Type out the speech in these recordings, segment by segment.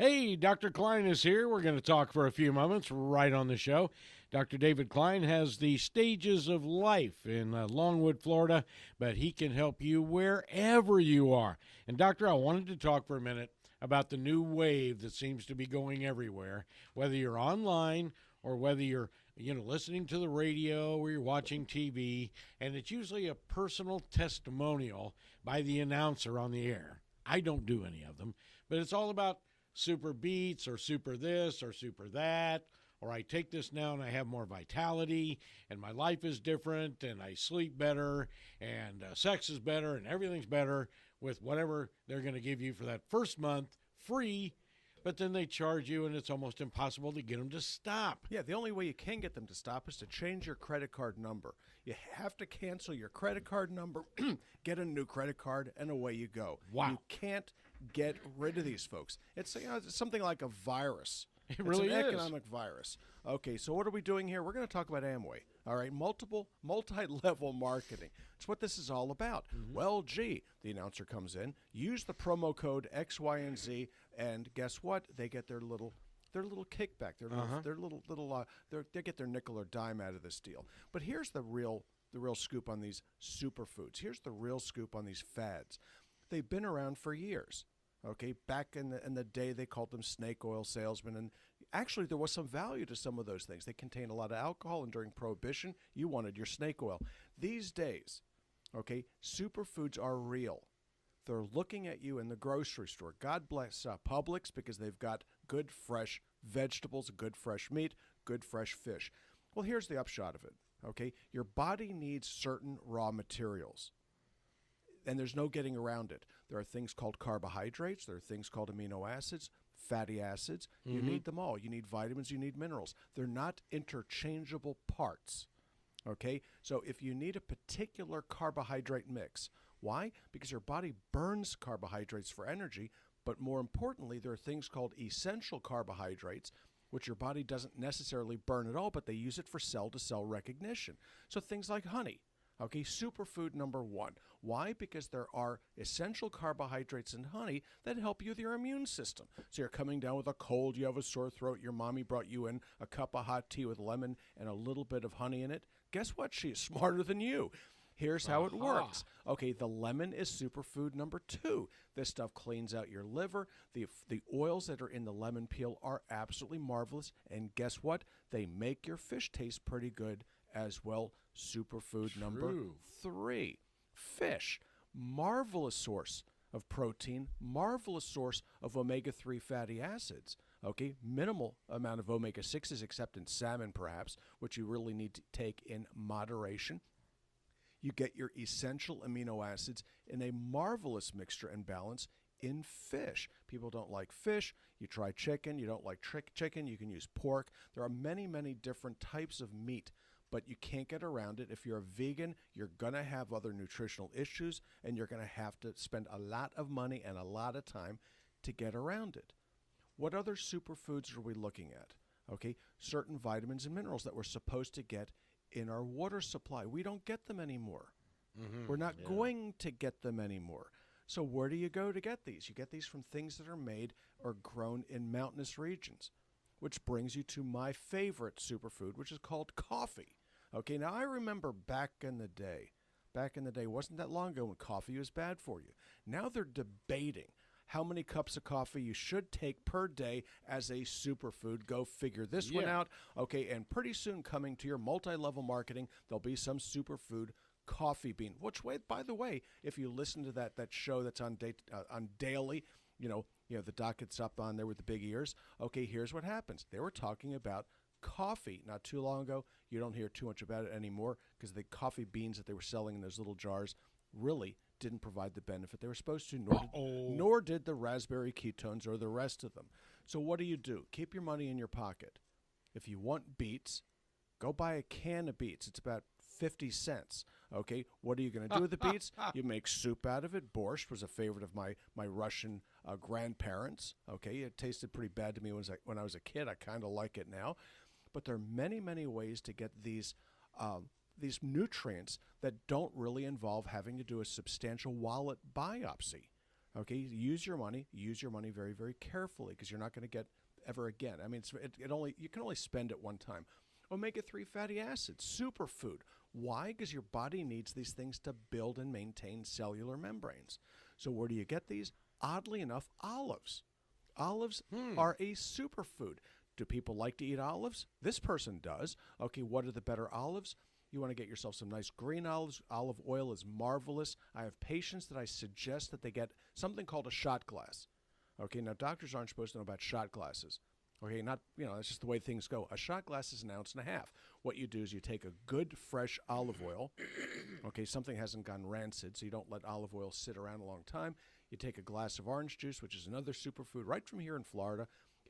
Hey, Dr. Klein is here. We're going to talk for a few moments right on the show. Dr. David Klein has the stages of life in Longwood, Florida, but he can help you wherever you are. And, Doctor, I wanted to talk for a minute about the new wave that seems to be going everywhere, whether you're online or whether you're listening to the radio or you're watching TV, and it's usually a personal testimonial by the announcer on the air. I don't do any of them, but it's all about super beats or super this or super that, or I take this now and I have more vitality and my life is different and I sleep better and sex is better and everything's better with whatever they're going to give you for that first month free, but then they charge you and it's almost impossible to get them to stop. Yeah, the only way you can get them to stop is to change your credit card number. You have to cancel your credit card number, get a new credit card, and away you go. Wow. You can't get rid of these folks. It's, it's something like a virus. It really it's an is. economic virus. Okay, so what are we doing here? We're going to talk about Amway. All right, multi-level marketing. It's what this is all about. Mm-hmm. Well, gee, the announcer comes in, use the promo code X, Y, and Z, and guess what? They get their little kickback. They get their nickel or dime out of this deal. But here's the real scoop on these superfoods. Here's the real scoop on these fads. They've been around for years. Okay, back in the day, they called them snake oil salesmen, and actually there was some value to some of those things. They contain a lot of alcohol, and during Prohibition, you wanted your snake oil. These days, okay, superfoods are real. They're looking at you in the grocery store. God bless Publix, because they've got good fresh vegetables, good fresh meat, good fresh fish. Well, here's the upshot of it. Okay, your body needs certain raw materials, and there's no getting around it. There are things called carbohydrates. There are things called amino acids, fatty acids. Mm-hmm. You need them all. You need vitamins. You need minerals. They're not interchangeable parts. Okay, so if you need a particular carbohydrate mix, why? Because your body burns carbohydrates for energy, but more importantly, there are things called essential carbohydrates, which your body doesn't necessarily burn at all, but they use it for cell-to-cell recognition. So things like honey. Okay, superfood number one. Why? Because there are essential carbohydrates in honey that help you with your immune system. So you're coming down with a cold, you have a sore throat, your mommy brought you in a cup of hot tea with lemon and a little bit of honey in it. Guess what? She is smarter than you. Here's how it works. Okay, the lemon is superfood number two. This stuff cleans out your liver. The oils that are in the lemon peel are absolutely marvelous. And guess what? They make your fish taste pretty good as well. Superfood number three. Fish. Marvelous source of protein. Marvelous source of omega-3 fatty acids. Okay, minimal amount of omega-6s except in salmon perhaps, which you really need to take in moderation. You get your essential amino acids in a marvelous mixture and balance in fish. People don't like fish. You try chicken. You don't like chicken. You can use pork. There are many, many different types of meat, but you can't get around it. If you're a vegan, you're going to have other nutritional issues, and you're going to have to spend a lot of money and a lot of time to get around it. What other superfoods are we looking at? Okay, certain vitamins and minerals that we're supposed to get in our water supply. We don't get them anymore. Mm-hmm. We're not going to get them anymore. So where do you go to get these? You get these from things that are made or grown in mountainous regions, which brings you to my favorite superfood, which is called coffee. Okay, now I remember back in the day, wasn't that long ago when coffee was bad for you. Now they're debating how many cups of coffee you should take per day as a superfood. Go figure this one out. Okay, and pretty soon coming to your multi-level marketing, there'll be some superfood coffee bean. Which way, by the way, if you listen to that show that's on daily, the doc gets up on there with the big ears. Okay, here's what happens. They were talking about coffee not too long ago. You don't hear too much about it anymore because the coffee beans that they were selling in those little jars really didn't provide the benefit they were supposed to, nor did the raspberry ketones or the rest of them. So what do? Keep your money in your pocket. If you want beets, go buy a can of beets. It's about 50 cents. Okay, what are you going to do with the beets? You make soup out of it. Borscht was a favorite of my Russian grandparents. Okay, it tasted pretty bad to me when I was a kid. I kind of like it now. But there are many, many ways to get these nutrients that don't really involve having to do a substantial wallet biopsy. Okay, use your money very, very carefully, because you're not going to get ever again. I mean, you can only spend it one time. Omega-3 fatty acids, superfood. Why? Because your body needs these things to build and maintain cellular membranes. So where do you get these? Oddly enough, olives. Olives are a superfood. Do people like to eat olives? This person does. Okay, what are the better olives? You want to get yourself some nice green olives. Olive oil is marvelous. I have patients that I suggest that they get something called a shot glass. Okay, now doctors aren't supposed to know about shot glasses. Okay, that's just the way things go. A shot glass is 1.5 ounces. What you do is you take a good fresh olive oil. Okay, something hasn't gone rancid, so you don't let olive oil sit around a long time. You take a glass of orange juice, which is another superfood right from here in Florida.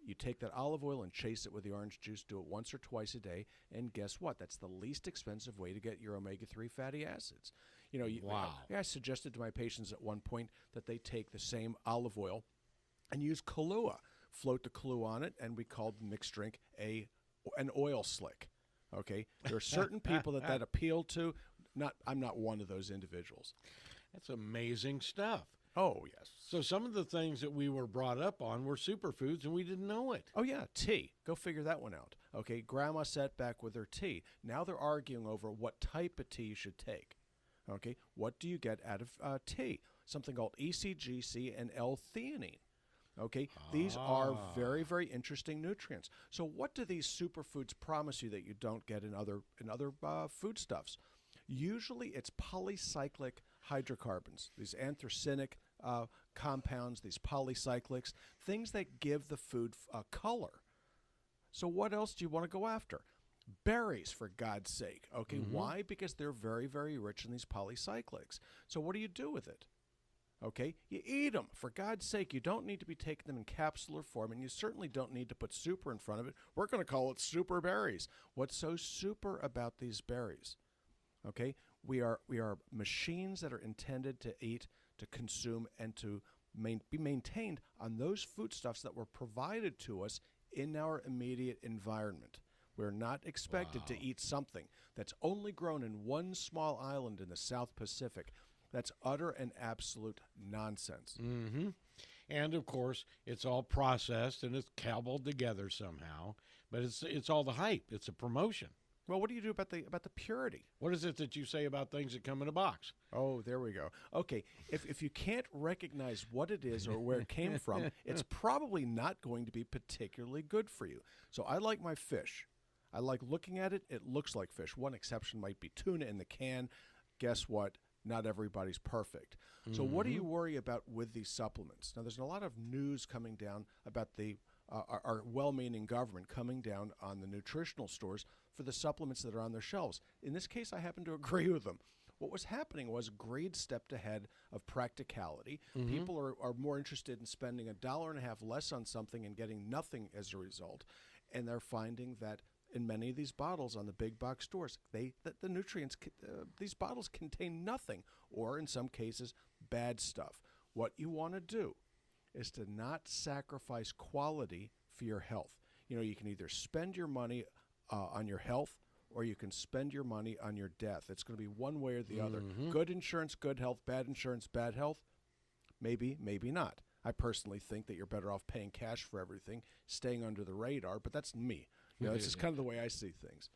You take that olive oil and chase it with the orange juice. Do it once or twice a day, and guess what? That's the least expensive way to get your omega-3 fatty acids. Wow. I suggested to my patients at one point that they take the same olive oil and use Kahlua. Float the Kahlua on it, and we called the mixed drink an oil slick. Okay, there are certain people that appeal to. I'm not one of those individuals. That's amazing stuff. Oh, yes. So some of the things that we were brought up on were superfoods, and we didn't know it. Oh, yeah, tea. Go figure that one out. Okay, Grandma sat back with her tea. Now they're arguing over what type of tea you should take. Okay, what do you get out of tea? Something called ECGC and L-theanine. Okay, these are very, very interesting nutrients. So what do these superfoods promise you that you don't get in other foodstuffs? Usually it's polycyclic hydrocarbons, these anthracenic compounds, these polycyclics, things that give the food color. So what else do you want to go after? Berries, for God's sake. Okay, why? Because they're very, very rich in these polycyclics. So what do you do with it? Okay, you eat them. For God's sake, you don't need to be taking them in capsular form, and you certainly don't need to put super in front of it. We're going to call it super berries. What's so super about these berries? Okay, we are machines that are intended to eat, to consume, and to be maintained on those foodstuffs that were provided to us in our immediate environment. We're not expected to eat something that's only grown in one small island in the South Pacific. That's utter and absolute nonsense. Mm-hmm. And, of course, it's all processed and it's cobbled together somehow. But it's all the hype. It's a promotion. Well, what do you do about the purity? What is it that you say about things that come in a box? Oh, there we go. Okay, if you can't recognize what it is or where it came from, it's probably not going to be particularly good for you. So I like my fish. I like looking at it. It looks like fish. One exception might be tuna in the can. Guess what? Not everybody's perfect. So what do you worry about with these supplements? Now, there's a lot of news coming down about our well-meaning government coming down on the nutritional stores for the supplements that are on their shelves. In this case, I happen to agree with them. What was happening was greed stepped ahead of practicality. People are more interested in spending $1.50 less on something and getting nothing as a result. And they're finding that in many of these bottles on the big box stores, the nutrients, these bottles contain nothing, or in some cases, bad stuff. What you want to do is to not sacrifice quality for your health. You can either spend your money on your health, or you can spend your money on your death. It's going to be one way or the other. Good insurance, good health. Bad insurance, bad health. Maybe, maybe not. I personally think that you're better off paying cash for everything, staying under the radar, but that's me. It's just kind of the way I see things.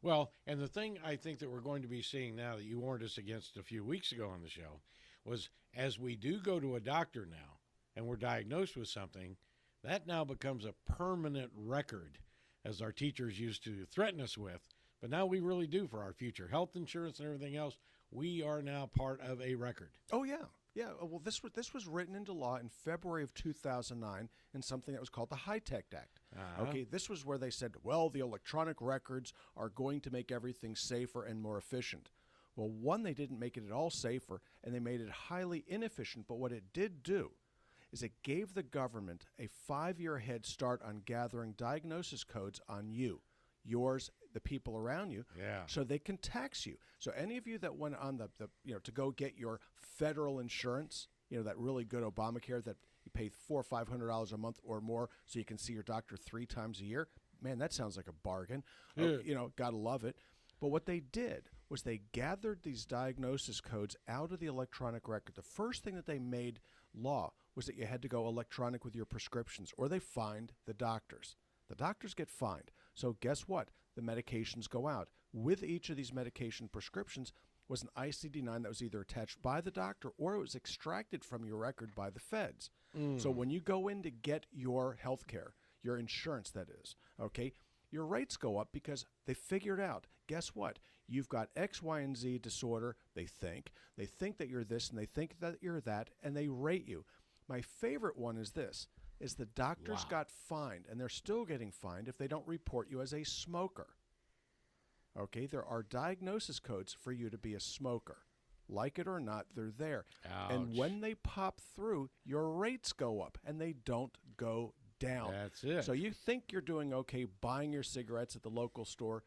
Well, and the thing I think that we're going to be seeing now that you warned us against a few weeks ago on the show was, as we do go to a doctor now and we're diagnosed with something, that now becomes a permanent record, as our teachers used to threaten us with. But now we really do for our future health insurance and everything else. We are now part of a record. Oh, yeah. Yeah, well, this was written into law in February of 2009 in something that was called the HITECH Act. Okay, this was where they said, well, the electronic records are going to make everything safer and more efficient. Well, one, they didn't make it at all safer, and they made it highly inefficient. But what it did do is it gave the government a 5-year head start on gathering diagnosis codes on you, yours, the people around you, so they can tax you. So any of you that went on the to go get your federal insurance, that really good Obamacare that you pay $400 or $500 a month or more so you can see your doctor 3 times a year, man, that sounds like a bargain. Gotta love it. But what they did was they gathered these diagnosis codes out of the electronic record. The first thing that they made law was that you had to go electronic with your prescriptions, or they fined the doctors. The doctors get fined. So guess what? The medications go out. With each of these medication prescriptions was an ICD-9 that was either attached by the doctor or it was extracted from your record by the feds. So when you go in to get your health care, your insurance that is, okay, your rates go up because they figured out, guess what? You've got X, Y, and Z disorder, they think. They think that you're this and they think that you're that, and they rate you. My favorite one is this, is the doctors got fined, and they're still getting fined if they don't report you as a smoker. Okay, there are diagnosis codes for you to be a smoker. Like it or not, they're there. Ouch. And when they pop through, your rates go up, and they don't go down. That's it. So you think you're doing okay buying your cigarettes at the local store.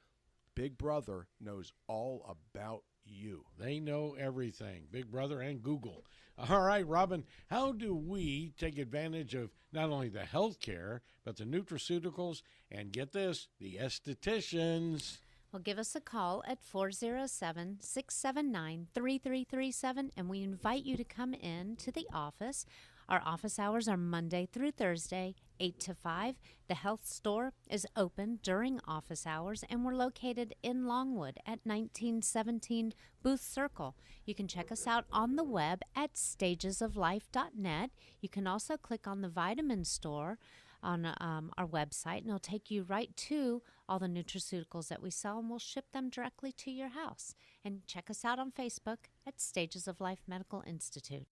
Big Brother knows all about you. They know everything, Big Brother and Google. All right, Robin, how do we take advantage of not only the health care, but the nutraceuticals, and get this, the estheticians? Well, give us a call at 407-679-3337, and we invite you to come in to the office. Our office hours are Monday through Thursday, 8 to 5. The health store is open during office hours, and we're located in Longwood at 1917 Booth Circle. You can check us out on the web at stagesoflife.net. You can also click on the vitamin store on our website, and it'll take you right to all the nutraceuticals that we sell, and we'll ship them directly to your house. And check us out on Facebook at Stages of Life Medical Institute.